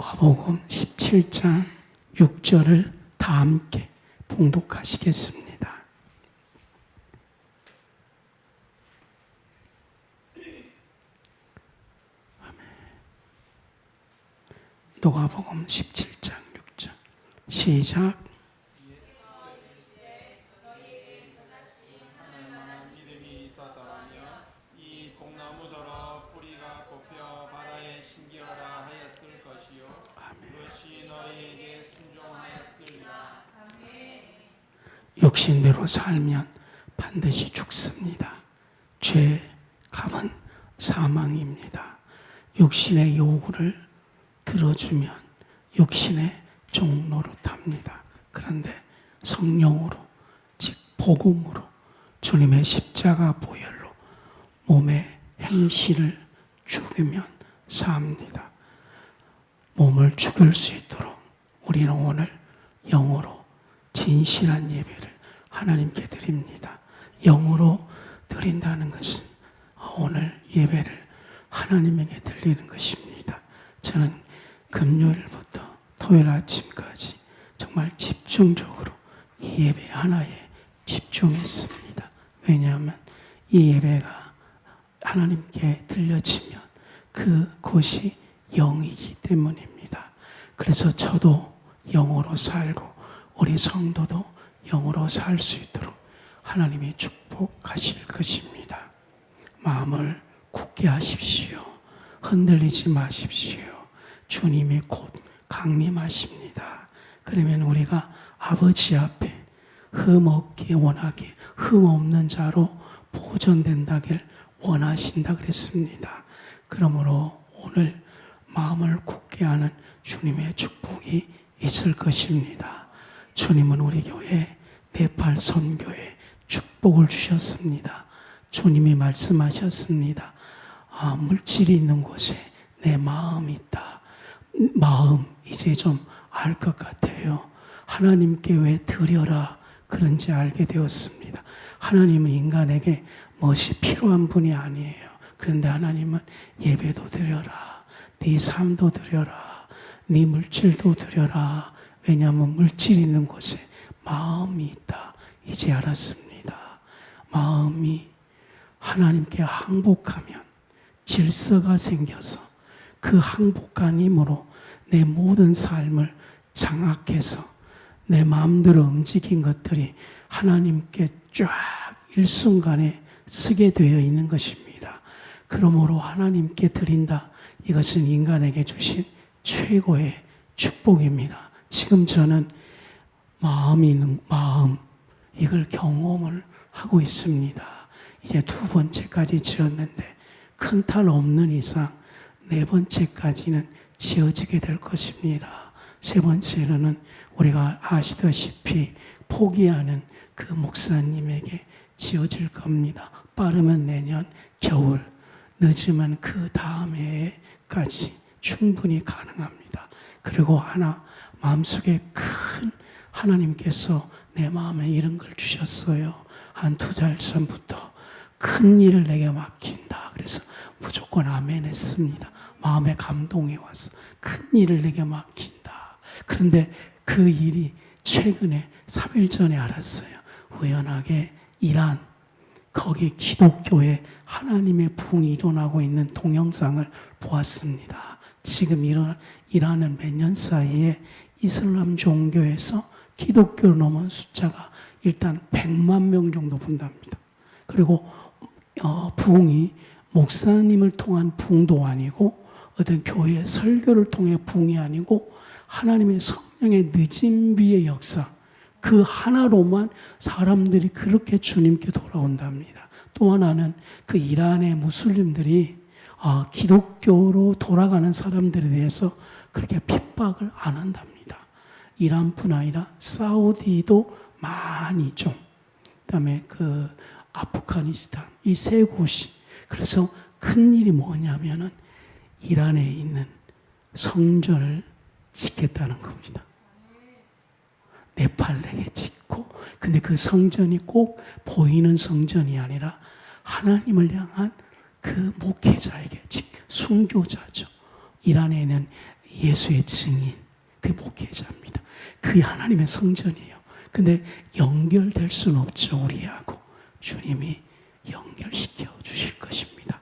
누가복음 17장 6절을 다 함께 봉독하시겠습니다. 누가복음 17장 6절 시작. 믿음이 있었더라면 이 복나무더러 뿌리가 꼽혀 바다에 심기어라 하였을 것이요 그것이 너희에게 순종하였으리라. 육신대로 살면 반드시 죽습니다. 죄의 값은 사망입니다. 육신의 요구를 들어주면 육신의 종노릇합니다. 그런데 성령으로, 즉 복음으로 주님의 십자가 보혈로 몸의 행실을 죽이면 삽니다. 몸을 죽일 수 있도록 우리는 오늘 영으로 진실한 예배를 하나님께 드립니다. 영으로 드린다는 것은 오늘 예배를 하나님에게 드리는 것입니다. 저는 금요일부터 토요일 아침까지 정말 집중적으로 이 예배 하나에 집중했습니다. 왜냐하면 이 예배가 하나님께 들려지면 그곳이 영이기 때문입니다. 그래서 저도 영으로 살고 우리 성도도 영으로 살 수 있도록 하나님이 축복하실 것입니다. 마음을 굳게 하십시오. 흔들리지 마십시오. 주님이 곧 강림하십니다. 그러면 우리가 아버지 앞에 흠없게 원하게 흠없는 자로 보존된다길 원하신다 그랬습니다. 그러므로 오늘 마음을 굳게 하는 주님의 축복이 있을 것입니다. 주님은 우리 교회 네팔 선교에 축복을 주셨습니다. 주님이 말씀하셨습니다. 물질이 있는 곳에 내 마음이 있다. 마음 이제 좀 알 것 같아요. 하나님께 왜 드려라 그런지 알게 되었습니다. 하나님은 인간에게 무엇이 필요한 분이 아니에요. 그런데 하나님은 예배도 드려라. 네 삶도 드려라. 네 물질도 드려라. 왜냐하면 물질 있는 곳에 마음이 있다. 이제 알았습니다. 마음이 하나님께 항복하면 질서가 생겨서 그 항복한 힘으로 내 모든 삶을 장악해서 내 마음대로 움직인 것들이 하나님께 쫙 일순간에 쓰게 되어 있는 것입니다. 그러므로 하나님께 드린다. 이것은 인간에게 주신 최고의 축복입니다. 지금 저는 마음이 있는 마음 이걸 경험을 하고 있습니다. 이제 두 번째까지 지었는데 큰 탈 없는 이상 네 번째까지는 지어지게 될 것입니다. 세 번째로는 우리가 아시다시피 포기하는 그 목사님에게 지어질 겁니다. 빠르면 내년 겨울, 늦으면 그 다음 해까지 충분히 가능합니다. 그리고 하나 마음속에 큰 하나님께서 내 마음에 이런 걸 주셨어요. 한 2달 전부터 큰 일을 내게 맡긴다. 그래서 무조건 아멘 했습니다. 마음에 감동이 와서 큰 일을 내게 맡긴다. 그런데 그 일이 최근에 3일 전에 알았어요. 우연하게 이란 거기 기독교에 하나님의 부흥이 일어나고 있는 동영상을 보았습니다. 지금 이란은 몇 년 사이에 이슬람 종교에서 기독교로 넘은 숫자가 일단 100만 명 정도 본답니다. 그리고 부흥이 목사님을 통한 부흥도 아니고 어떤 교회 설교를 통해 부흥이 아니고 하나님의 성령의 늦은 비의 역사 그 하나로만 사람들이 그렇게 주님께 돌아온답니다. 또 하나는 그 이란의 무슬림들이 기독교로 돌아가는 사람들에 대해서 그렇게 핍박을 안 한답니다. 이란뿐 아니라 사우디도 많이 좀 그다음에 그 아프가니스탄 이 세 곳이 그래서 큰 일이 뭐냐면은 이란에 있는 성전을 짓겠다는 겁니다. 네팔에게 짓고 근데 그 성전이 꼭 보이는 성전이 아니라 하나님을 향한 그 목회자에게 즉 순교자죠. 이란에 있는 예수의 증인, 그 목회자입니다. 그게 하나님의 성전이에요. 근데 연결될 수는 없죠, 우리하고. 주님이 연결시켜 주실 것입니다.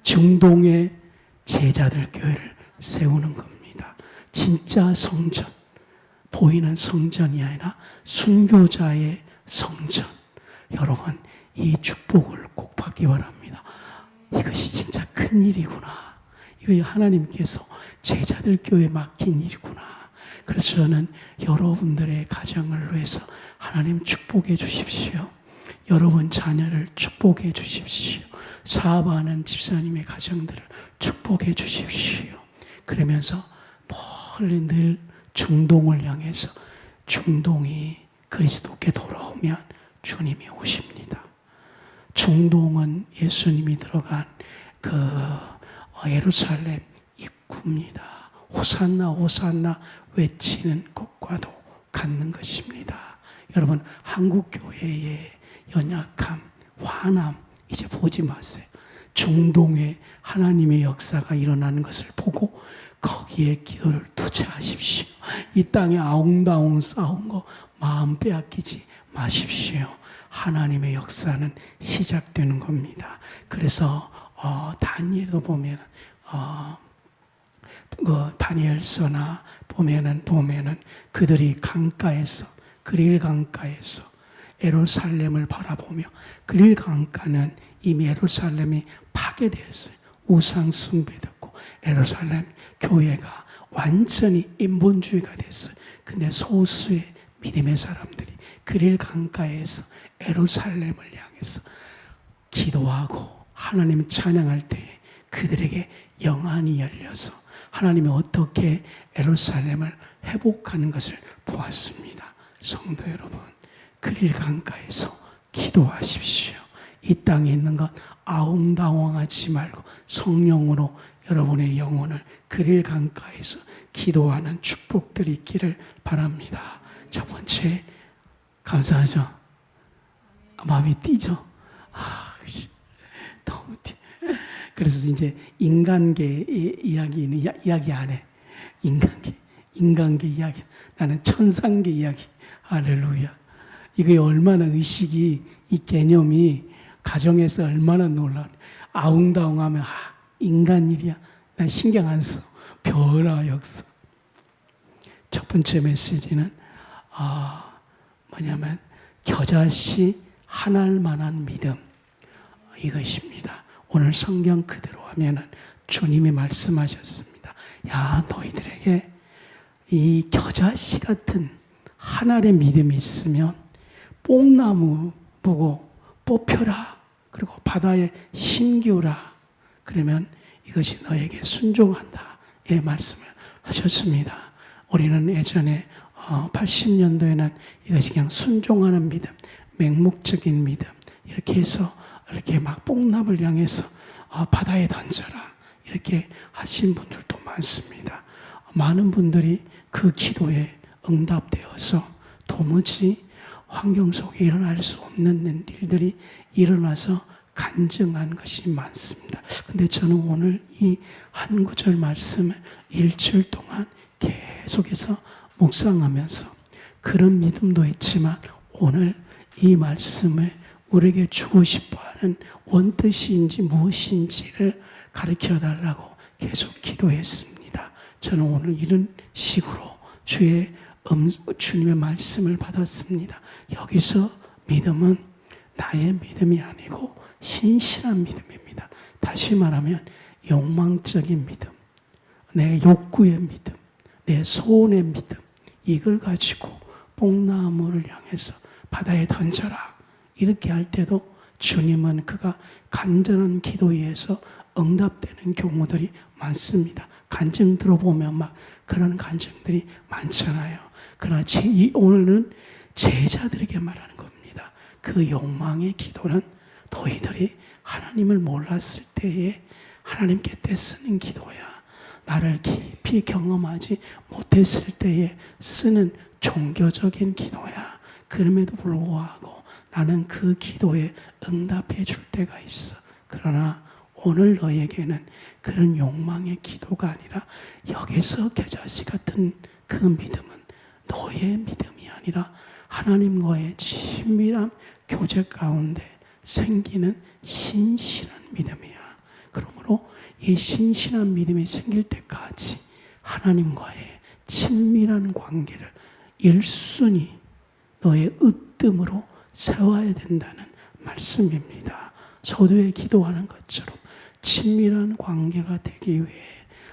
중동의 제자들 교회를 세우는 겁니다. 진짜 성전, 보이는 성전이 아니라 순교자의 성전. 여러분, 이 축복을 꼭 받기 바랍니다. 이것이 진짜 큰 일이구나. 이거 하나님께서 제자들 교회에 맡긴 일이구나. 그래서 저는 여러분들의 가정을 위해서 하나님 축복해 주십시오. 여러분 자녀를 축복해 주십시오. 사업하는 집사님의 가정들을 축복해 주십시오. 그러면서 멀리 늘 중동을 향해서, 중동이 그리스도께 돌아오면 주님이 오십니다. 중동은 예수님이 들어간 그 예루살렘 입구입니다. 호산나 호산나 외치는 것과도 같는 것입니다. 여러분, 한국 교회의 연약함, 화남 이제 보지 마세요. 중동에 하나님의 역사가 일어나는 것을 보고 거기에 기도를 투자하십시오. 이 땅에 아웅다웅 싸운 거 마음 빼앗기지 마십시오. 하나님의 역사는 시작되는 겁니다. 그래서 다니엘도 보면 다니엘서나 보면은 그들이 강가에서, 그릴 강가에서 예루살렘을 바라보며, 그릴 강가는 이미 예루살렘이 파괴되었어요. 우상 숭배됐고 예루살렘 교회가 완전히 인본주의가 됐어요. 근데 소수의 믿음의 사람들이 그릴 강가에서 예루살렘을 향해서 기도하고 하나님을 찬양할 때에 그들에게 영안이 열려서 하나님이 어떻게 예루살렘을 회복하는 것을 보았습니다. 성도 여러분, 그릴 강가에서 기도하십시오. 이 땅에 있는 것 아웅다웅하지 말고 성령으로 여러분의 영혼을 그릴 강가에서 기도하는 축복들이 있기를 바랍니다. 첫 번째, 감사하죠? 마음이 뛰죠? 너무 뛰. 그래서 이제 인간계 이야기는 이야기 안 해. 인간계 이야기. 나는 천상계 이야기. 할렐루야. 이게 얼마나 의식이, 이 개념이 가정에서 얼마나 놀라워. 아웅다웅하면 인간 일이야. 난 신경 안 써. 변화 역사. 첫 번째 메시지는 뭐냐면 겨자씨 하나할 만한 믿음, 이것입니다. 오늘 성경 그대로 하면은 주님이 말씀하셨습니다. 야, 너희들에게 이 겨자씨 같은 하나의 믿음이 있으면 뽕나무 보고 뽑혀라. 그리고 바다에 심기우라. 그러면 이것이 너에게 순종한다. 이 말씀을 하셨습니다. 우리는 예전에 80년도에는 이것이 그냥 순종하는 믿음, 맹목적인 믿음, 이렇게 해서 이렇게 막 뽕나무를 향해서 바다에 던져라. 이렇게 하신 분들도 많습니다. 많은 분들이 그 기도에 응답되어서 도무지 환경 속에 일어날 수 없는 일들이 일어나서 간증한 것이 많습니다. 근데 저는 오늘 이 한 구절 말씀을 일주일 동안 계속해서 묵상하면서 그런 믿음도 있지만 오늘 이 말씀을 우리에게 주고 싶어하는 원뜻인지 무엇인지를 가르쳐 달라고 계속 기도했습니다. 저는 오늘 이런 식으로 주님의 말씀을 받았습니다. 여기서 믿음은 나의 믿음이 아니고 신실한 믿음입니다. 다시 말하면 욕망적인 믿음, 내 욕구의 믿음, 내 소원의 믿음, 이걸 가지고 뽕나무를 향해서 바다에 던져라. 이렇게 할 때도 주님은 그가 간절한 기도에 의해서 응답되는 경우들이 많습니다. 간증 들어보면 막 그런 간증들이 많잖아요. 그러나 오늘은 제자들에게 말하는 겁니다. 그 욕망의 기도는 너희들이 하나님을 몰랐을 때에 하나님께 떼쓰는 기도야. 나를 깊이 경험하지 못했을 때에 쓰는 종교적인 기도야. 그럼에도 불구하고 나는 그 기도에 응답해 줄 때가 있어. 그러나 오늘 너에게는 그런 욕망의 기도가 아니라 여기서 겨자씨 같은 그 믿음은 너의 믿음이 아니라 하나님과의 친밀한 교제 가운데 생기는 신실한 믿음이야. 그러므로 이 신실한 믿음이 생길 때까지 하나님과의 친밀한 관계를 1순위 너의 으뜸으로 세워야 된다는 말씀입니다. 서두에 기도하는 것처럼 친밀한 관계가 되기 위해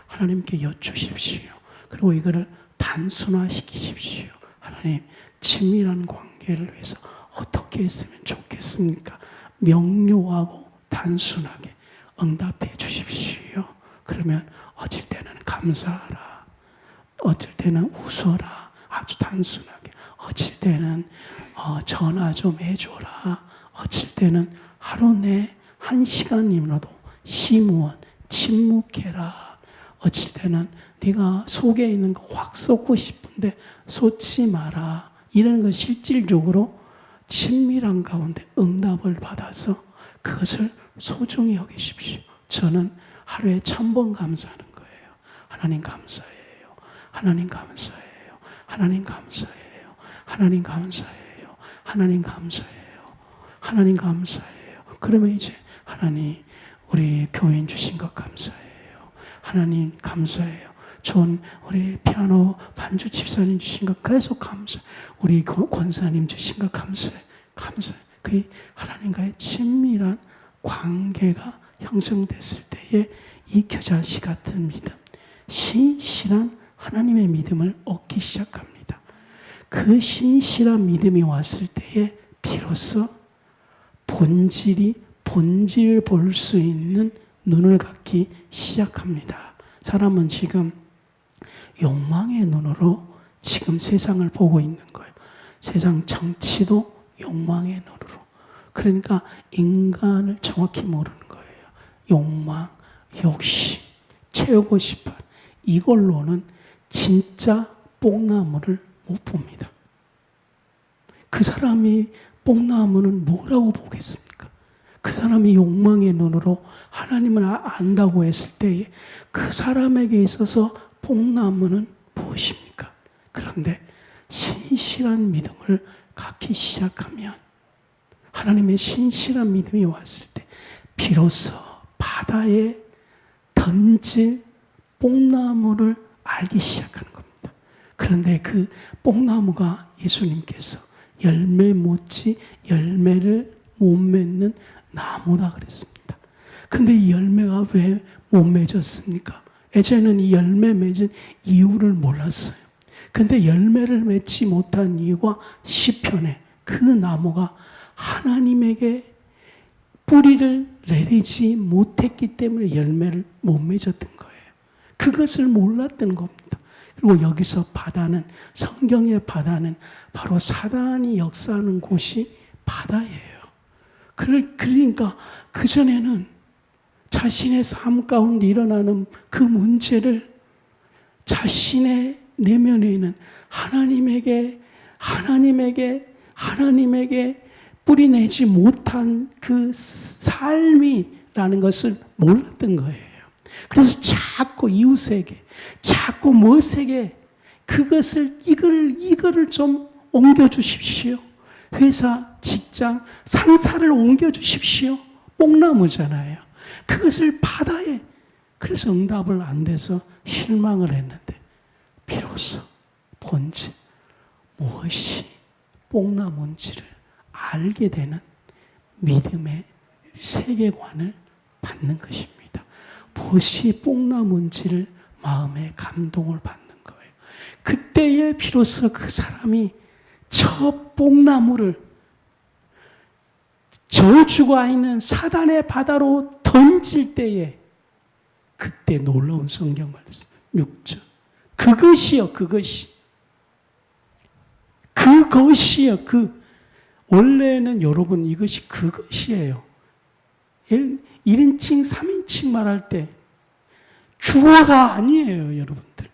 하나님께 여쭈십시오. 그리고 이거를 단순화시키십시오. 하나님, 친밀한 관계를 위해서 어떻게 했으면 좋겠습니까? 명료하고 단순하게 응답해 주십시오. 그러면 어쩔 때는 감사하라, 어쩔 때는 웃어라, 아주 단순하게, 어쩔 때는 전화 좀 해줘라, 어쩔 때는 하루 내 1시간이라도 심무원 침묵해라, 어쩔 때는 네가 속에 있는 거 확 쏟고 싶은데 쏟지 마라. 이런 거 실질적으로 친밀한 가운데 응답을 받아서 그것을 소중히 여기십시오. 저는 하루에 1000번 감사하는 거예요. 하나님 감사해요. 하나님 감사해요. 하나님 감사해요. 하나님 감사해요. 하나님 감사해요. 하나님 감사해요. 그러면 이제 하나님, 우리 교인 주신 것 감사해요. 하나님 감사해요. 좋은 우리 피아노 반주 집사님 주신 것 계속 감사해요. 우리 권사님 주신 것 감사해요. 감사해요. 그 하나님과의 친밀한 관계가 형성됐을 때에 이 겨자씨 같은 믿음, 신실한 하나님의 믿음을 얻기 시작합니다. 그 신실한 믿음이 왔을 때에 비로소 본질을 볼 수 있는 눈을 갖기 시작합니다. 사람은 지금 욕망의 눈으로 지금 세상을 보고 있는 거예요. 세상 정치도 욕망의 눈으로. 그러니까 인간을 정확히 모르는 거예요. 욕망, 욕심, 채우고 싶어. 이걸로는 진짜 뽕나무를 못 봅니다. 그 사람이 뽕나무는 뭐라고 보겠습니까? 그 사람이 욕망의 눈으로 하나님을 안다고 했을 때에 그 사람에게 있어서 뽕나무는 무엇입니까? 그런데 신실한 믿음을 갖기 시작하면, 하나님의 신실한 믿음이 왔을 때 비로소 바다에 던질 뽕나무를 알기 시작하는 겁니다. 그런데 그 뽕나무가 예수님께서 열매 못지 열매를 못 맺는 나무다 그랬습니다. 근데 이 열매가 왜 못 맺었습니까? 예전에는 이 열매 맺은 이유를 몰랐어요. 근데 열매를 맺지 못한 이유가 시편에 그 나무가 하나님에게 뿌리를 내리지 못했기 때문에 열매를 못 맺었던 거예요. 그것을 몰랐던 겁니다. 그리고 여기서 바다는, 성경의 바다는 바로 사단이 역사하는 곳이 바다예요. 그러니까 그전에는 자신의 삶 가운데 일어나는 그 문제를 자신의 내면에 있는 하나님에게 뿌리내지 못한 그 삶이라는 것을 몰랐던 거예요. 그래서 자꾸 이웃에게, 자꾸 무엇에게 이거를 좀 옮겨주십시오. 회사, 직장, 상사를 옮겨주십시오. 뽕나무잖아요. 그것을 바다에, 그래서 응답을 안 돼서 실망을 했는데 비로소 본질, 무엇이 뽕나무인지를 알게 되는 믿음의 세계관을 받는 것입니다. 무엇이 뽕나무인지를 마음에 감동을 받는 거예요. 그때에 비로소 그 사람이 저 뽕나무를 저주가 있는 사단의 바다로 던질 때에 그때 놀라운 성경 말씀 6절. 그것이요. 원래는 여러분 이것이 그것이에요. 1인칭, 3인칭 말할 때 주어가 아니에요, 여러분들.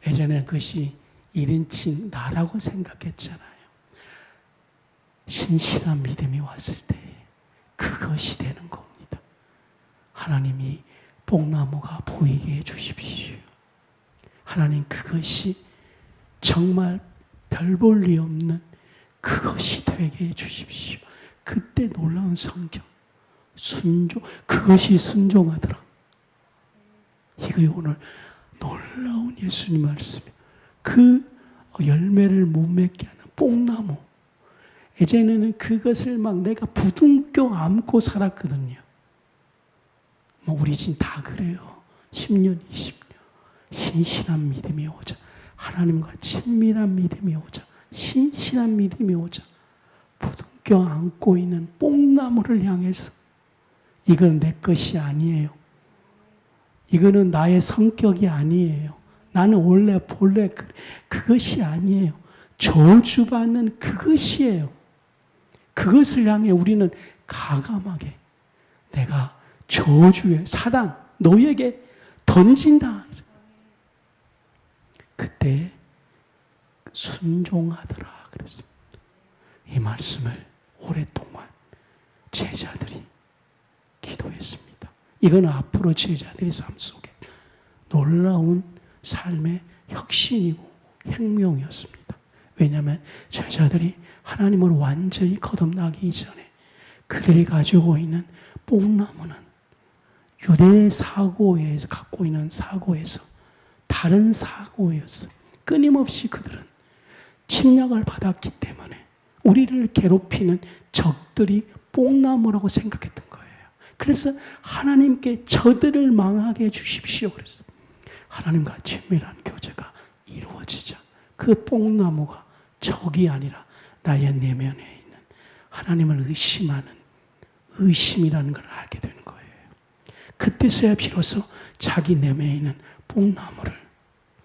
예전에 그것이 1인칭 나라고 생각했잖아요. 신실한 믿음이 왔을 때 그것이 되는 겁니다. 하나님이 뽕나무가 보이게 해주십시오. 하나님 그것이 정말 별 볼 리 없는 그것이 되게 해주십시오. 그때 놀라운 성경 그것이 순종하더라. 이거 오늘 놀라운 예수님 말씀이에요. 그 열매를 못 맺게 하는 뽕나무. 예전에는 그것을 막 내가 부둥켜 안고 살았거든요. 우리 지금 다 그래요. 10년, 20년. 신실한 믿음이 오자. 하나님과 친밀한 믿음이 오자. 신실한 믿음이 오자. 부둥켜 안고 있는 뽕나무를 향해서 이건 내 것이 아니에요. 이거는 나의 성격이 아니에요. 나는 원래 그것이 아니에요. 저주받는 그것이에요. 그것을 향해 우리는 가감하게 내가 저주의 사단 너에게 던진다. 그때 순종하더라 그랬습니다. 이 말씀을 오랫동안 제자들이 기도했습니다. 이건 앞으로 제자들의 삶 속에 놀라운 삶의 혁신이고 혁명이었습니다. 왜냐하면 제자들이 하나님을 완전히 거듭나기 이전에 그들이 가지고 있는 뽕나무는 유대 사고에서 갖고 있는 사고에서 다른 사고였어요. 끊임없이 그들은 침략을 받았기 때문에 우리를 괴롭히는 적들이 뽕나무라고 생각했던 거예요. 그래서 하나님께 저들을 망하게 해주십시오. 그래서 하나님과 친밀한 교제가 이루어지자 그 뽕나무가 적이 아니라 나의 내면에 있는 하나님을 의심하는 의심이라는 걸 알게 되는 거예요. 그때서야 비로소 자기 내면에 있는 뽕나무를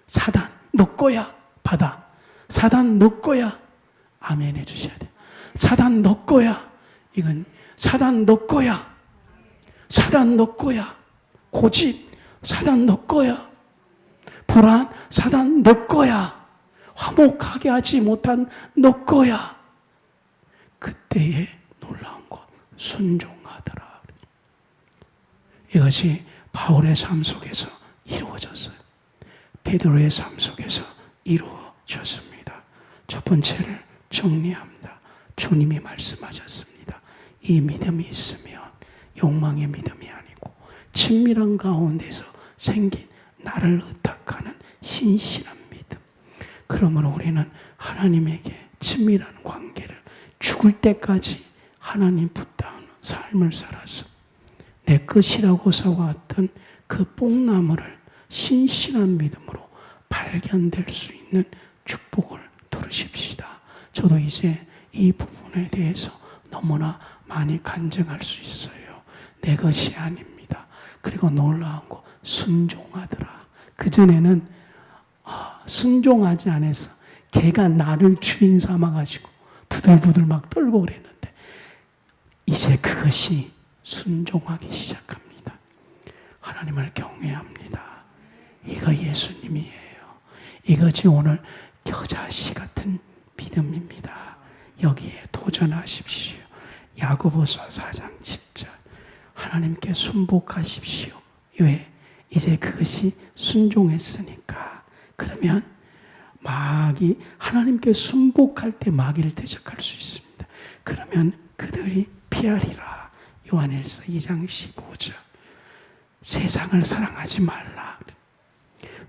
사단 너 거야 받아. 사단 너 거야 아멘 해주셔야 돼요. 사단 너 거야. 이건 사단 너 거야. 사단 너 거야. 고집 사단 너 거야. 불안 사단 너 거야. 화목하게 하지 못한 너 거야. 그때에 놀라운 것 순종하더라. 이것이 바울의 삶 속에서 이루어졌어요. 베드로의 삶 속에서 이루어졌습니다. 첫 번째를 정리합니다. 주님이 말씀하셨습니다. 이 믿음이 있으면 욕망의 믿음이 아니고 친밀한 가운데서 생긴 나를 의탁하는 신실한 믿음. 그러므로 우리는 하나님에게 친밀한 관계를 죽을 때까지 하나님 붙잡는 삶을 살아서 내 것이라고 써왔던 그 뽕나무를 신실한 믿음으로 발견될 수 있는 축복을 누리십시다. 저도 이제 이 부분에 대해서 너무나 많이 간증할 수 있어요. 내 것이 아닙니다. 그리고 놀라운 거 순종하더라. 그전에는 순종하지 않아서 걔가 나를 주인 삼아가지고 부들부들 막 떨고 그랬는데 이제 그것이 순종하기 시작합니다. 하나님을 경외합니다. 이거 예수님이에요. 이것이 오늘 겨자씨 같은 믿음입니다. 여기에 도전하십시오. 야고보서 4장 10절 하나님께 순복하십시오. 왜? 이제 그것이 순종했으니까. 그러면 마귀 하나님께 순복할 때 마귀를 대적할 수 있습니다. 그러면 그들이 피하리라. 요한일서 2장 15절 세상을 사랑하지 말라.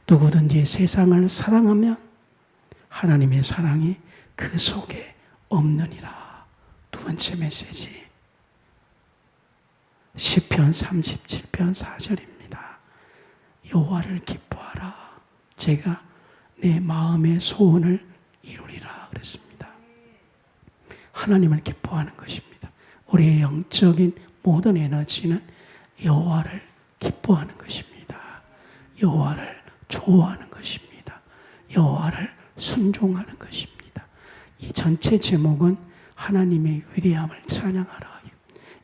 누구든지 세상을 사랑하면 하나님의 사랑이 그 속에 없느니라. 두 번째 메시지 시편 37편 4절입니다. 여호와를 기뻐하라. 제가 내 마음의 소원을 이루리라 그랬습니다. 하나님을 기뻐하는 것입니다. 우리의 영적인 모든 에너지는 여호와를 기뻐하는 것입니다. 여호와를 좋아하는 것입니다. 여호와를 순종하는 것입니다. 이 전체 제목은 하나님의 위대함을 찬양하라.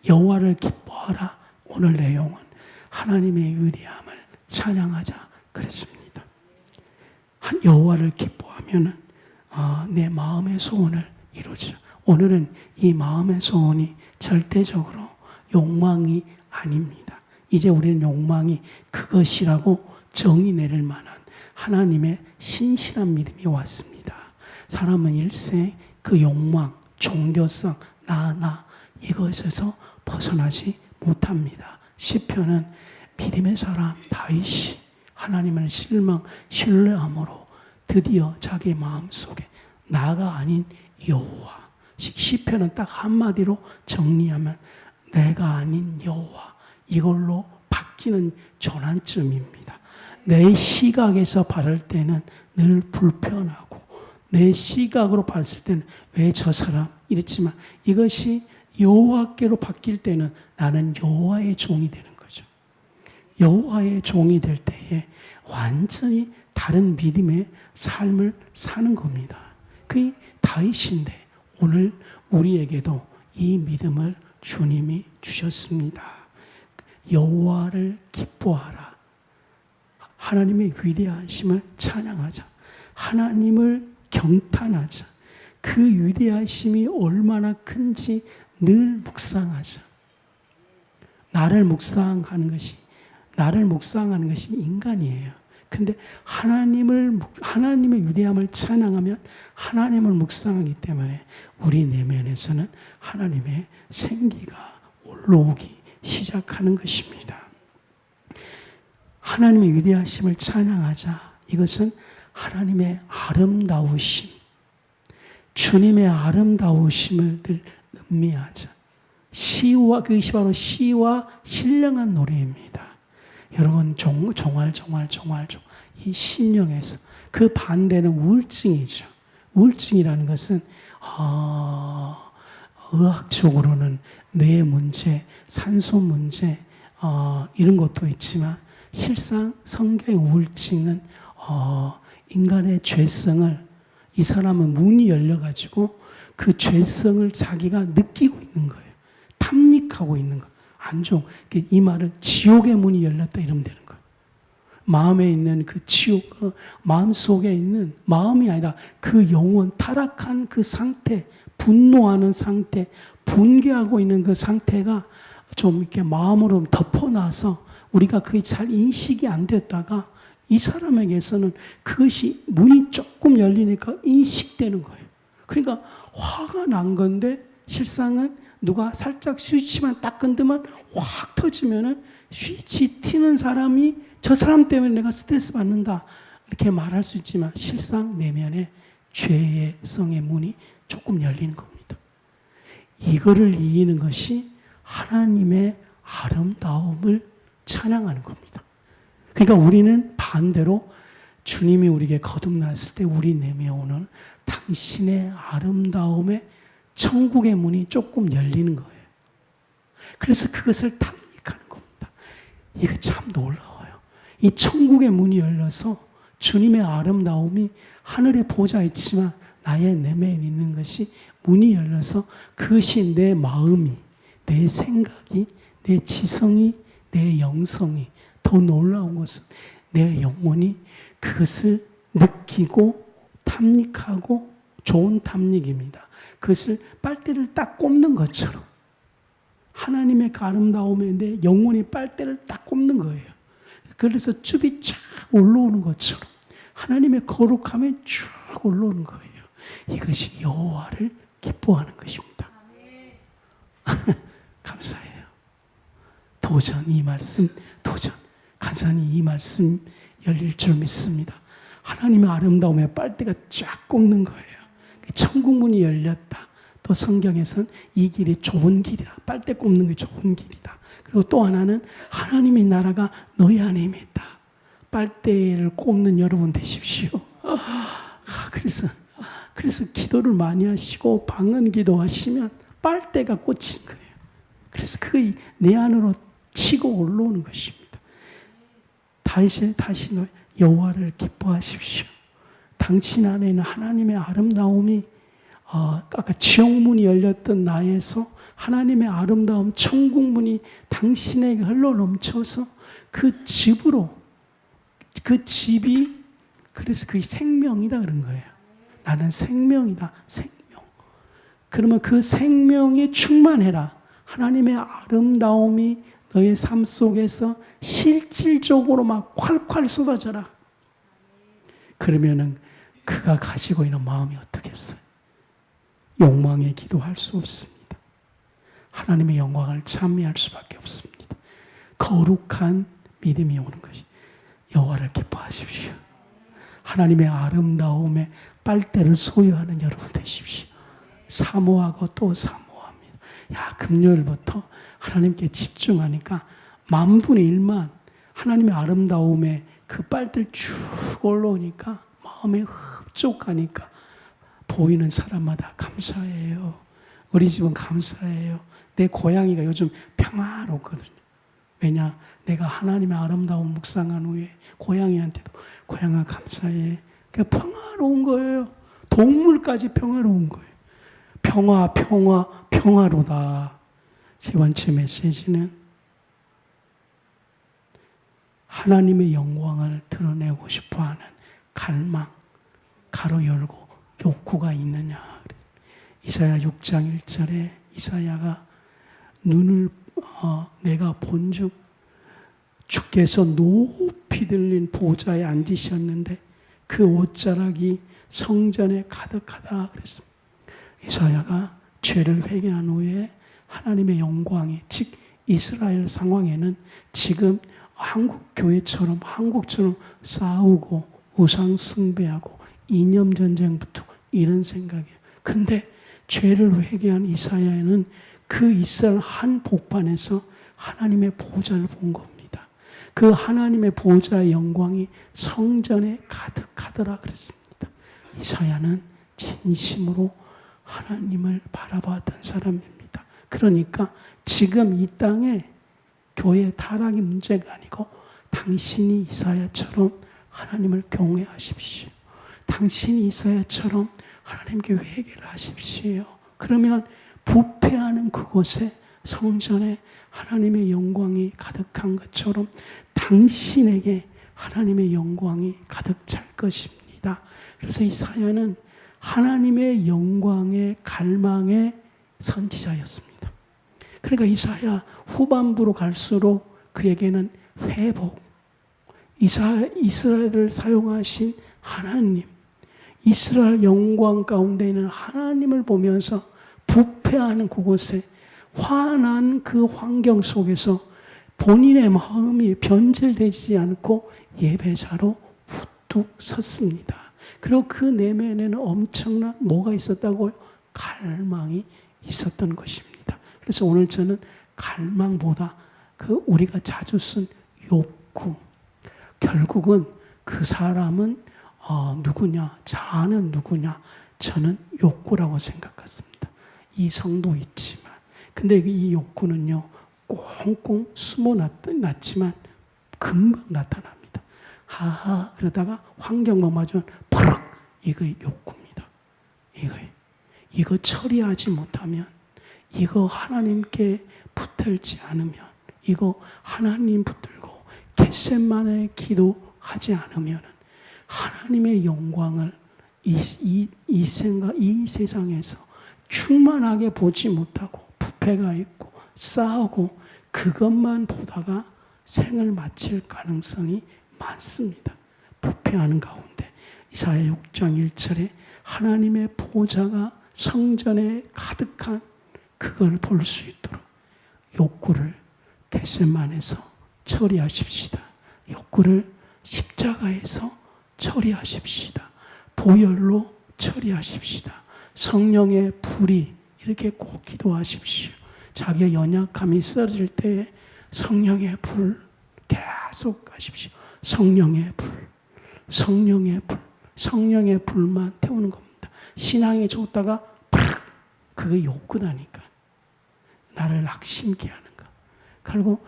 여호와를 기뻐하라. 오늘 내용은 하나님의 위대함을 찬양하자 그랬습니다. 여호와를 기뻐하면 내 마음의 소원을 이루자. 오늘은 이 마음의 소원이 절대적으로 욕망이 아닙니다. 이제 우리는 욕망이 그것이라고 정의 내릴 만한 하나님의 신실한 믿음이 왔습니다. 사람은 일생 그 욕망, 종교성, 나 이것에서 벗어나지 못합니다. 시편은 믿음의 사람 다윗이 하나님을 신뢰함으로 드디어 자기 마음속에 나가 아닌 여호와, 시편은 딱 한마디로 정리하면 내가 아닌 여호와, 이걸로 바뀌는 전환점입니다. 내 시각에서 바랄 때는 늘 불편하고 내 시각으로 봤을 때는 왜 저 사람 이랬지만 이것이 여호와께로 바뀔 때는 나는 여호와의 종이 되는 거죠. 여호와의 종이 될 때에 완전히 다른 믿음의 삶을 사는 겁니다. 그게 다윗인데 오늘 우리에게도 이 믿음을 주님이 주셨습니다. 여호와를 기뻐하라. 하나님의 위대하심을 찬양하자. 하나님을 경탄하자. 그 위대하심이 얼마나 큰지 늘 묵상하자. 나를 묵상하는 것이 인간이에요. 근데 하나님의 위대함을 찬양하면 하나님을 묵상하기 때문에 우리 내면에서는 하나님의 생기가 올라오기 시작하는 것입니다. 하나님의 위대하심을 찬양하자. 이것은 하나님의 아름다우심, 주님의 아름다우심을 늘 음미하자. 그것이 바로 시와 신령한 노래입니다. 여러분 종알 이 신령에서 그 반대는 우울증이죠. 우울증이라는 것은 의학적으로는 뇌 문제, 산소 문제 이런 것도 있지만 실상 성경의 우울증은 인간의 죄성을 이 사람은 문이 열려가지고 그 죄성을 자기가 느끼고 있는 거예요. 탐닉하고 있는 거. 안 좋은. 이 말은 지옥의 문이 열렸다 이러면 되는 거예요. 마음에 있는 그 지옥, 마음 속에 있는 마음이 아니라 그 영혼, 타락한 그 상태, 분노하는 상태, 분개하고 있는 그 상태가 좀 이렇게 마음으로 덮어놔서 우리가 그게 잘 인식이 안 됐다가 이 사람에게서는 그것이 문이 조금 열리니까 인식되는 거예요. 그러니까 화가 난 건데 실상은 누가 살짝 스위치만 딱 건드면 확 터지면은 스위치 튀는 사람이 저 사람 때문에 내가 스트레스 받는다 이렇게 말할 수 있지만 실상 내면에 죄의 성의 문이 조금 열리는 겁니다. 이거를 이기는 것이 하나님의 아름다움을 찬양하는 겁니다. 그러니까 우리는 반대로 주님이 우리에게 거듭났을 때 우리 내면에 오는 당신의 아름다움에 천국의 문이 조금 열리는 거예요. 그래서 그것을 탐닉하는 겁니다. 이거 참 놀라워요. 이 천국의 문이 열려서 주님의 아름다움이 하늘에 보좌 있지만 나의 내면에 있는 것이 문이 열려서 그것이 내 마음이, 내 생각이, 내 지성이, 내 영성이 더 놀라운 것은 내 영혼이 그것을 느끼고 탐닉하고 좋은 탐닉입니다. 그것을 빨대를 딱 꼽는 것처럼 하나님의 그 아름다움에 내 영혼이 빨대를 딱 꼽는 거예요. 그래서 쭉 쫙 올라오는 것처럼 하나님의 거룩함에 쭉 올라오는 거예요. 이것이 여호와를 기뻐하는 것입니다. 감사해요. 도전 이 말씀 도전 간단히 이 말씀 열릴 줄 믿습니다. 하나님의 아름다움에 빨대가 쫙 꼽는 거예요. 천국 문이 열렸다. 또 성경에서는 이 길이 좁은 길이다. 빨대 꼽는 게 좁은 길이다. 그리고 또 하나는 하나님의 나라가 너희 안에 있다. 빨대를 꼽는 여러분 되십시오. 그래서 기도를 많이 하시고 방언 기도하시면 빨대가 꽂힌 거예요. 그래서 그게 내 안으로 치고 올라오는 것입니다. 다시 여호와를 기뻐하십시오. 당신 안에 있는 하나님의 아름다움이 아까 지옥문이 열렸던 나에서 하나님의 아름다움 천국문이 당신에게 흘러넘쳐서 그 집으로 그 집이 그래서 그게 생명이다 그런 거예요. 나는 생명이다. 생명. 그러면 그 생명에 충만해라. 하나님의 아름다움이 너의 삶 속에서 실질적으로 막 콸콸 쏟아져라. 그러면은 그가 가지고 있는 마음이 어떻겠어요? 욕망에 기도할 수 없습니다. 하나님의 영광을 찬미할 수밖에 없습니다. 거룩한 믿음이 오는 것이 여호와를 기뻐하십시오. 하나님의 아름다움에 빨대를 소유하는 여러분 되십시오. 사모하고 또 사모합니다. 금요일부터 하나님께 집중하니까 10,000분의 1만 하나님의 아름다움에 그 빨대를 쭉 올라오니까 마음에 흡족하니까 보이는 사람마다 감사해요. 우리 집은 감사해요. 내 고양이가 요즘 평화롭거든요. 왜냐? 내가 하나님의 아름다움 묵상한 후에 고양이한테도 고양아 감사해. 그러니까 평화로운 거예요. 동물까지 평화로운 거예요. 평화, 평화, 평화로다. 세 번째 메시지는 하나님의 영광을 드러내고 싶어하는 갈망, 가로 열고 욕구가 있느냐. 이사야 6장 1절에 이사야가 눈을 내가 본즉 주께서 높이 들린 보좌에 앉으셨는데 그 옷자락이 성전에 가득하다 그랬습니다. 이사야가 죄를 회개한 후에 하나님의 영광이, 즉 이스라엘 상황에는 지금 한국처럼 싸우고 우상 숭배하고 이념 전쟁부터 이런 생각이에요. 근데 죄를 회개한 이사야는 그 이스라엘 한 복판에서 하나님의 보좌를 본 겁니다. 그 하나님의 보좌의 영광이 성전에 가득하더라 그랬습니다. 이사야는 진심으로 하나님을 바라봤던 사람입니다. 그러니까 지금 이 땅에 교회 타락이 문제가 아니고 당신이 이사야처럼 하나님을 경외하십시오. 당신이 이사야처럼 하나님께 회개를 하십시오. 그러면 부패하는 그곳에 성전에 하나님의 영광이 가득한 것처럼 당신에게 하나님의 영광이 가득 찰 것입니다. 그래서 이사야는 하나님의 영광의 갈망의 선지자였습니다. 그러니까 이사야 후반부로 갈수록 그에게는 회복, 이스라엘을 사용하신 하나님, 이스라엘 영광 가운데 있는 하나님을 보면서 부패하는 그곳에 화난 그 환경 속에서 본인의 마음이 변질되지 않고 예배자로 후뚝 섰습니다. 그리고 그 내면에는 엄청난 뭐가 있었다고요? 갈망이 있었던 것입니다. 그래서 오늘 저는 갈망보다 우리가 자주 쓴 욕구, 결국은 그 사람은 누구냐? 자아는 누구냐? 저는 욕구라고 생각했습니다. 이성도 있지만, 근데 이 욕구는요, 꽁꽁 숨어놨지만 금방 나타납니다. 하하 그러다가 환경만 맞으면 푸르륵, 이거 욕구입니다. 이거 처리하지 못하면, 이거 하나님께 붙들지 않으면, 이거 하나님 붙들고 겟세마네 기도하지 않으면 하나님의 영광을 이 세상에서 충만하게 보지 못하고 부패가 있고 싸우고 그것만 보다가 생을 마칠 가능성이 많습니다. 부패하는 가운데 이사야 6장 1절에 하나님의 보좌가 성전에 가득한 그걸 볼 수 있도록 욕구를 겟세마네에서 처리하십시다. 욕구를 십자가에서 처리하십시다. 보혈로 처리하십시다. 성령의 불이 이렇게 꼭 기도하십시오. 자기의 연약함이 쓰러질 때에 성령의 불 계속 가십시오. 성령의 불, 성령의 불, 성령의 불만 태우는 겁니다. 신앙이 좋다가 그게 욕구다니까. 나를 낙심케 하는 거. 그리고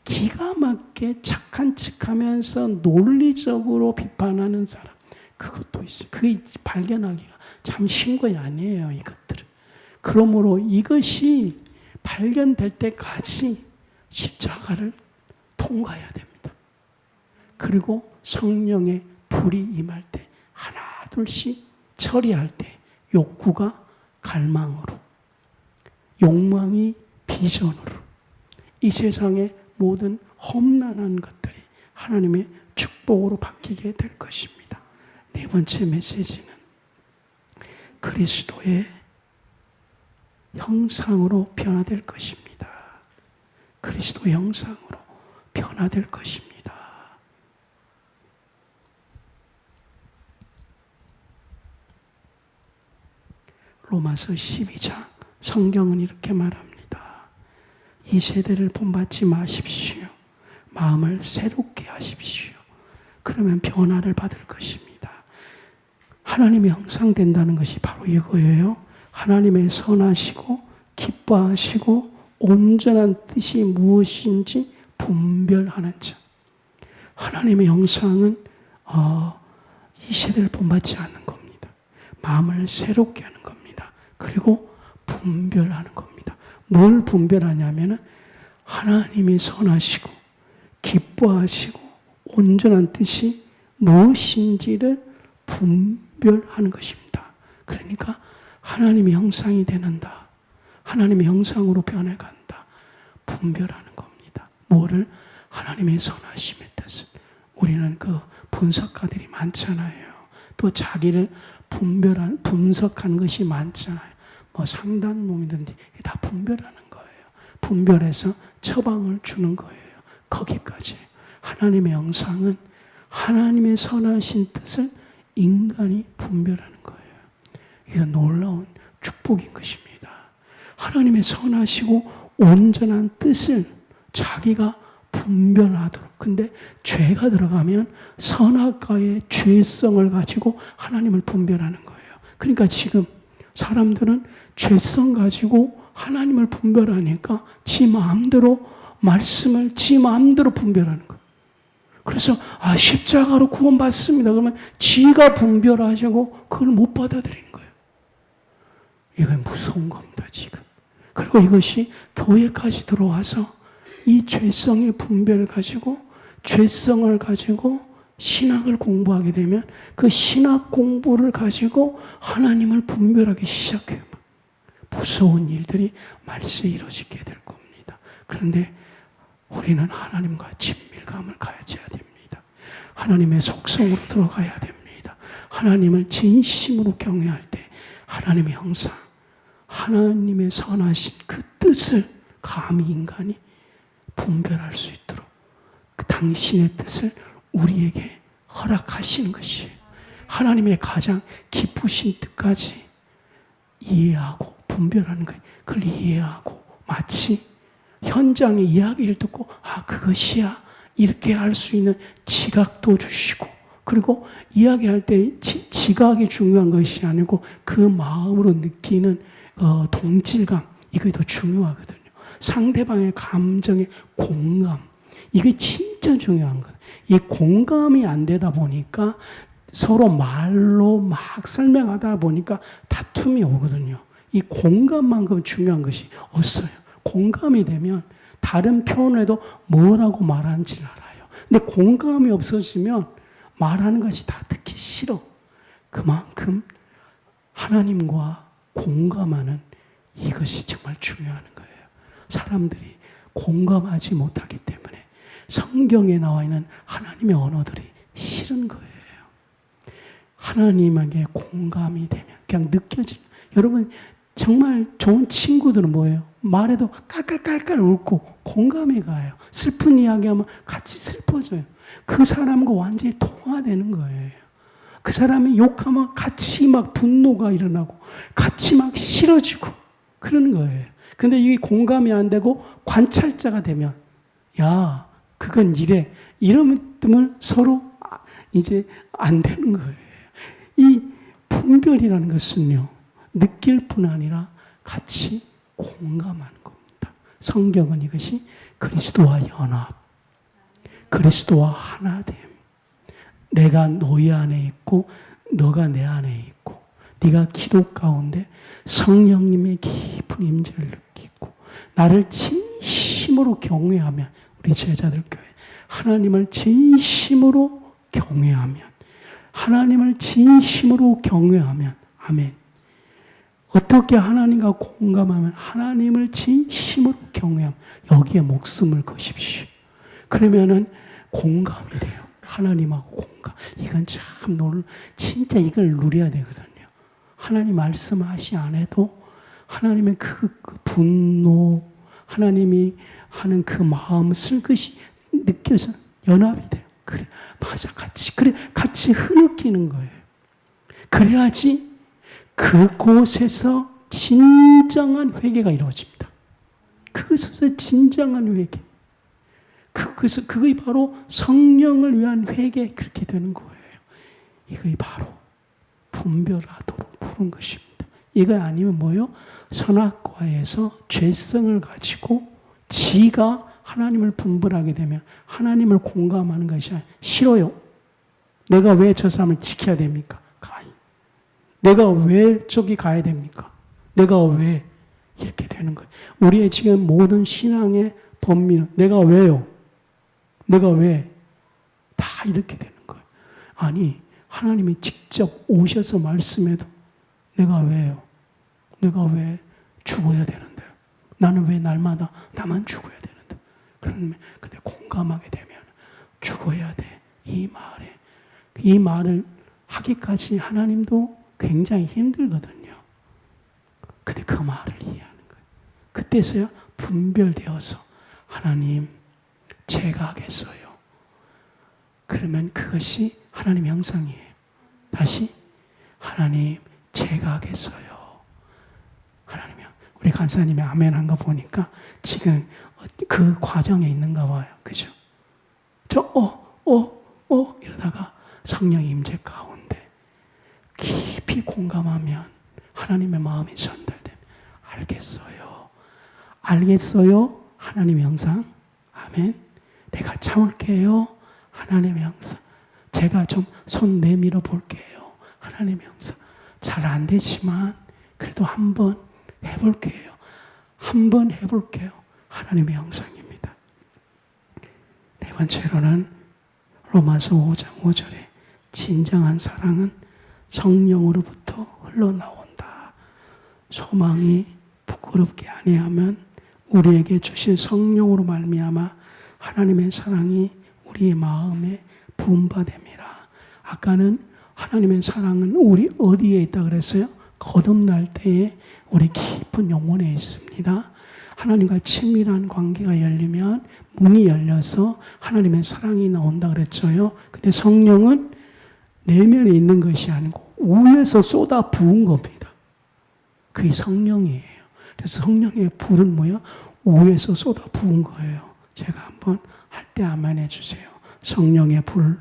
기가 막히게 착한 척하면서 논리적으로 비판하는 사람, 그것도 있어요. 그게 발견하기가 참 쉬운 거 아니에요, 이것들은. 그러므로 이것이 발견될 때까지 십자가를 통과해야 됩니다. 그리고 성령의 불이 임할 때 하나 둘씩 처리할 때 욕구가 갈망으로, 욕망이 비전으로, 이 세상에 모든 험난한 것들이 하나님의 축복으로 바뀌게 될 것입니다. 네 번째 메시지는 그리스도의 형상으로 변화될 것입니다. 그리스도의 형상으로 변화될 것입니다. 로마서 12장 성경은 이렇게 말합니다. 이 세대를 본받지 마십시오. 마음을 새롭게 하십시오. 그러면 변화를 받을 것입니다. 하나님의 형상 된다는 것이 바로 이거예요. 하나님의 선하시고 기뻐하시고 온전한 뜻이 무엇인지 분별하는 자. 하나님의 형상은 이 세대를 본받지 않는 겁니다. 마음을 새롭게 하는 겁니다. 그리고 분별하는 겁니다. 뭘 분별하냐면은 하나님이 선하시고 기뻐하시고 온전한 뜻이 무엇인지를 분별하는 것입니다. 그러니까 하나님의 형상이 되는다. 하나님의 형상으로 변해간다. 분별하는 겁니다. 뭐를? 하나님의 선하심의 뜻을. 우리는 그 분석가들이 많잖아요. 또 자기를 분석한 것이 많잖아요. 뭐 상단놈이든지 다 분별하는 거예요. 분별해서 처방을 주는 거예요. 거기까지. 하나님의 형상은 하나님의 선하신 뜻을 인간이 분별하는 거예요. 이건 놀라운 축복인 것입니다. 하나님의 선하시고 온전한 뜻을 자기가 분별하도록. 근데 죄가 들어가면 선악과의 죄성을 가지고 하나님을 분별하는 거예요. 그러니까 지금 사람들은 죄성 가지고 하나님을 분별하니까 지 마음대로 말씀을 지 마음대로 분별하는 거예요. 그래서 십자가로 구원받습니다. 그러면 지가 분별하시고 그걸 못 받아들이는 거예요. 이건 무서운 겁니다, 지금. 그리고 이것이 교회까지 들어와서 이 죄성의 분별을 가지고 죄성을 가지고 신학을 공부하게 되면 그 신학 공부를 가지고 하나님을 분별하기 시작해요. 무서운 일들이 말세 이루어지게 될 겁니다. 그런데 우리는 하나님과 친밀감을 가져야 됩니다. 하나님의 속성으로 들어가야 됩니다. 하나님을 진심으로 경외할 때 하나님의 형상, 하나님의 선하신 그 뜻을 감히 인간이 분별할 수 있도록 그 당신의 뜻을 우리에게 허락하시는 것이에요. 하나님의 가장 기쁘신 뜻까지 이해하고 분별하는 거예요. 그걸 이해하고 마치 현장의 이야기를 듣고 그것이야 이렇게 할 수 있는 지각도 주시고, 그리고 이야기할 때 지각이 중요한 것이 아니고 그 마음으로 느끼는 동질감, 이게 더 중요하거든요. 상대방의 감정의 공감, 이게 진짜 중요한 거예요. 이 공감이 안 되다 보니까 서로 말로 막 설명하다 보니까 다툼이 오거든요. 이 공감만큼 중요한 것이 없어요. 공감이 되면 다른 표현에도 뭐라고 말하는지를 알아요. 근데 공감이 없어지면 말하는 것이 다 듣기 싫어. 그만큼 하나님과 공감하는 이것이 정말 중요한 거예요. 사람들이 공감하지 못하기 때문에 성경에 나와 있는 하나님의 언어들이 싫은 거예요. 하나님에게 공감이 되면 그냥 느껴지는. 여러분 정말 좋은 친구들은 뭐예요? 말해도 깔깔깔깔 웃고 공감이 가요. 슬픈 이야기하면 같이 슬퍼져요. 그 사람과 완전히 통화되는 거예요. 그 사람이 욕하면 같이 막 분노가 일어나고 같이 막 싫어지고 그러는 거예요. 근데 이게 공감이 안 되고 관찰자가 되면 야 그건 이래 이러면 서로 이제 안 되는 거예요. 이 분별이라는 것은요 느낄 뿐 아니라 같이 공감하는 겁니다. 성경은 이것이 그리스도와 연합, 그리스도와 하나됨, 내가 너희 안에 있고 너가 내 안에 있고 네가 기도 가운데 성령님의 깊은 임재를 느끼고 나를 진심으로 경외하면, 우리 제자들 교회 하나님을 진심으로 경외하면, 하나님을 진심으로 경외하면, 아멘, 어떻게 하나님과 공감하면 하나님을 진심으로 경외하면 여기에 목숨을 거십시오. 그러면은 공감이 돼요. 하나님하고 공감. 이건 참 진짜 이걸 누려야 되거든요. 하나님 말씀하시 안 해도 하나님의 그 분노, 하나님이 하는 그 마음 슬것이 느껴서 연합이 돼요. 그래, 맞아, 같이 흐느끼는 거예요. 그래야지 그곳에서 진정한 회개가 이루어집니다. 그곳에서 진정한 회개. 그것이 바로 성령을 위한 회개, 그렇게 되는 거예요. 이것이 바로 분별하도록 부른 것입니다. 이거 아니면 뭐요? 선악과에서 죄성을 가지고 지가 하나님을 분별하게 되면 하나님을 공감하는 것이 싫어요. 내가 왜 저 사람을 지켜야 됩니까? 가인. 내가 왜 저기 가야 됩니까? 내가 왜 이렇게 되는 거예요. 우리의 지금 모든 신앙의 범위는 내가 왜요? 내가 왜? 다 이렇게 되는 거예요. 아니, 하나님이 직접 오셔서 말씀해도 내가 왜요? 내가 왜 죽어야 되는데요? 나는 왜 날마다 나만 죽어야 되는데? 근데 공감하게 되면 죽어야 돼. 이 말을 하기까지 하나님도 굉장히 힘들거든요. 근데 그 말을 이해하는 거예요. 그때서야 분별되어서 하나님, 제가 하겠어요. 그러면 그것이 하나님의 형상이에요. 다시 하나님, 제가 하겠어요. 하나님이요. 우리 간사님이 아멘 한 거 보니까 지금 그 과정에 있는가 봐요. 그죠? 이러다가 성령의 임재 가운데 깊이 공감하면 하나님의 마음이 전달되면 알겠어요. 알겠어요. 하나님의 형상. 아멘. 내가 참을게요. 하나님의 형상. 제가 좀 손 내밀어 볼게요. 하나님의 형상. 잘 안 되지만 그래도 한번 해볼게요. 한번 해볼게요. 하나님의 형상입니다. 네 번째로는 로마서 5장 5절에 진정한 사랑은 성령으로부터 흘러나온다. 소망이 부끄럽게 아니하면 우리에게 주신 성령으로 말미암아 하나님의 사랑이 우리의 마음에 부음받음이라. 아까는 하나님의 사랑은 우리 어디에 있다 그랬어요? 거듭날 때에 우리 깊은 영혼에 있습니다. 하나님과 친밀한 관계가 열리면 문이 열려서 하나님의 사랑이 나온다 그랬죠요. 근데 성령은 내면에 있는 것이 아니고 위에서 쏟아 부은 겁니다. 그게 성령이에요. 그래서 성령의 불은 뭐야? 위에서 쏟아 부은 거예요. 제가 한번 할 때 아멘 해주세요. 성령의 불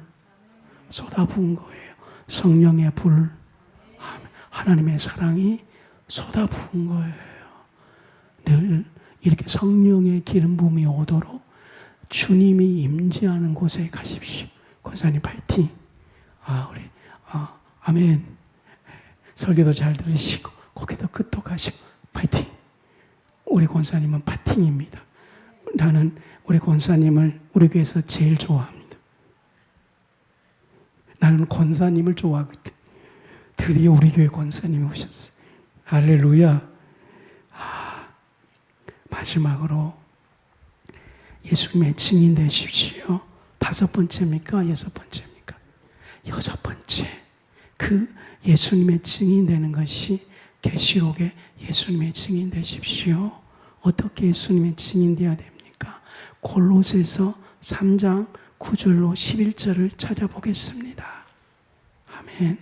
쏟아 부은 거예요. 성령의 불, 하나님의 사랑이 쏟아 부은 거예요. 늘 이렇게 성령의 기름 부음이 오도록 주님이 임재하는 곳에 가십시오. 권사님 파이팅. 아멘. 설교도 잘 들으시고 고개도 끄덕 하시고 파이팅. 우리 권사님은 파팅입니다. 나는 우리 권사님을 우리 교회에서 제일 좋아합니다. 나는 권사님을 좋아하거든. 드디어 우리 교회 권사님이 오셨어요. 할렐루야. 마지막으로 예수님의 증인 되십시오. 5번째입니까? 6번째입니까? 6번째. 그 예수님의 증인 되는 것이 계시록에 예수님의 증인 되십시오. 어떻게 예수님의 증인 되어야 됩니까? 골로새서 3장 9절로 11절을 찾아보겠습니다. 아멘.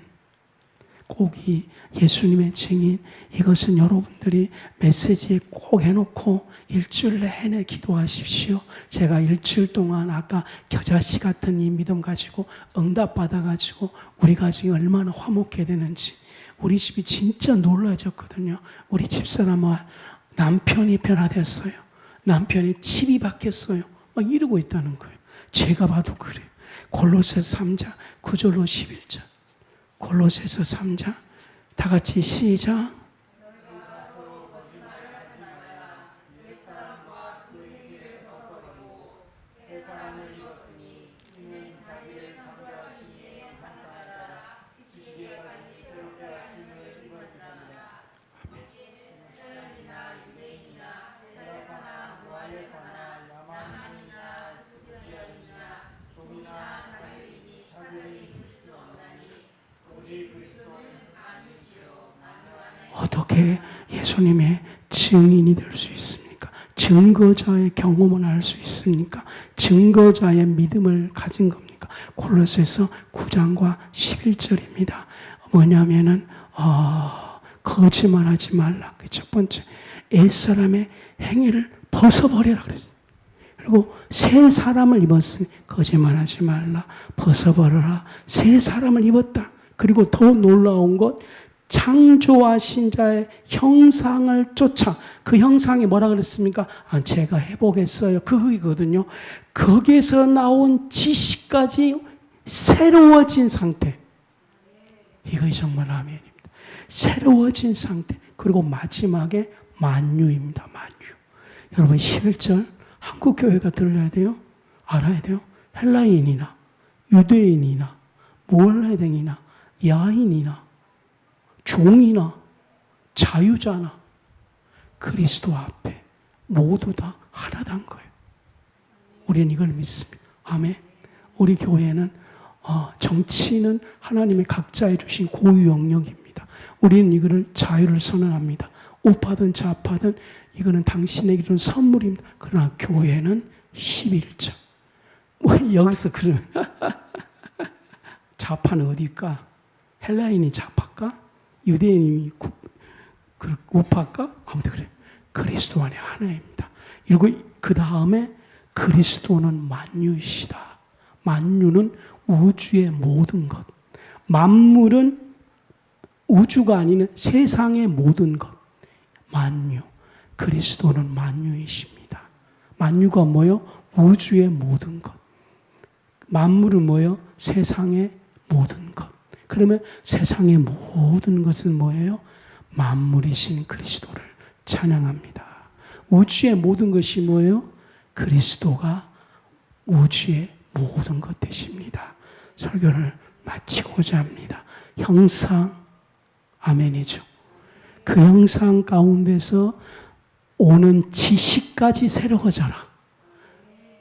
꼭 이 예수님의 증인, 이것은 여러분들이 메시지에 꼭 해놓고 일주일 내내 기도하십시오. 제가 일주일 동안 아까 겨자씨 같은 이 믿음 가지고 응답받아가지고 우리 가정이 얼마나 화목해야 되는지 우리 집이 진짜 놀라졌거든요. 우리 집사람은 남편이 변화됐어요. 남편이 칩이 바뀌었어요. 막 이러고 있다는 거예요. 제가 봐도 그래요. 골로새서 3장 9절로 11절. 골로새서 3장 다 같이 시작. 어떻게 예수님의 증인이 될 수 있습니까? 증거자의 경험을 할 수 있습니까? 증거자의 믿음을 가진 겁니까? 골로새서 9장과 11절입니다. 뭐냐면은 거짓말하지 말라. 그 첫 번째, 옛사람의 행위를 벗어버리라 그랬어요. 그리고 새 사람을 입었으니 거짓말하지 말라. 벗어버려라. 새 사람을 입었다. 그리고 더 놀라운 것, 창조하신 자의 형상을 쫓아. 그 형상이 뭐라 그랬습니까? 제가 해보겠어요. 그거거든요. 거기에서 나온 지식까지 새로워진 상태. 이것이 정말 아멘입니다. 새로워진 상태. 그리고 마지막에 만유입니다. 만유. 여러분 11절 한국 교회가 들려야 돼요. 알아야 돼요. 헬라인이나 유대인이나 모할레댕이나 야인이나 종이나 자유자나 그리스도 앞에 모두 다 하나단 거예요. 우리는 이걸 믿습니다. 아멘. 우리 교회는 정치는 하나님의 각자에 주신 고유 영역입니다. 우리는 이거를 자유를 선언합니다. 우파든 좌파든 이거는 당신에게 주는 선물입니다. 그러나 교회는 11절. 여기서 그러면 좌파는 어디일까? 헬라인이 좌파일까? 유대인이 우파일까? 아무튼 그래. 그리스도 안에 하나입니다. 그리고 그 다음에 그리스도는 만유이시다. 만유는 우주의 모든 것. 만물은 우주가 아닌 세상의 모든 것. 만유. 그리스도는 만유이십니다. 만유가 뭐요? 우주의 모든 것. 만물은 뭐요? 세상의 모든 것. 그러면 세상의 모든 것은 뭐예요? 만물이신 그리스도를 찬양합니다. 우주의 모든 것이 뭐예요? 그리스도가 우주의 모든 것 되십니다. 설교를 마치고자 합니다. 형상, 아멘이죠. 그 형상 가운데서 오는 지식까지 새로워져라.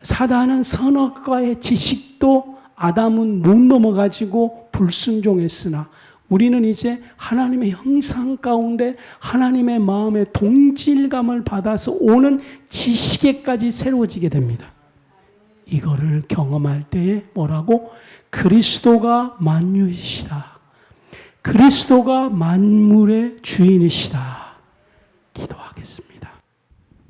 사단은 선악과의 지식도 아담은 못 넘어가지고 불순종했으나 우리는 이제 하나님의 형상 가운데 하나님의 마음의 동질감을 받아서 오는 지식에까지 새로워지게 됩니다. 이거를 경험할 때에 뭐라고? 그리스도가 만유이시다. 그리스도가 만물의 주인이시다. 기도하겠습니다.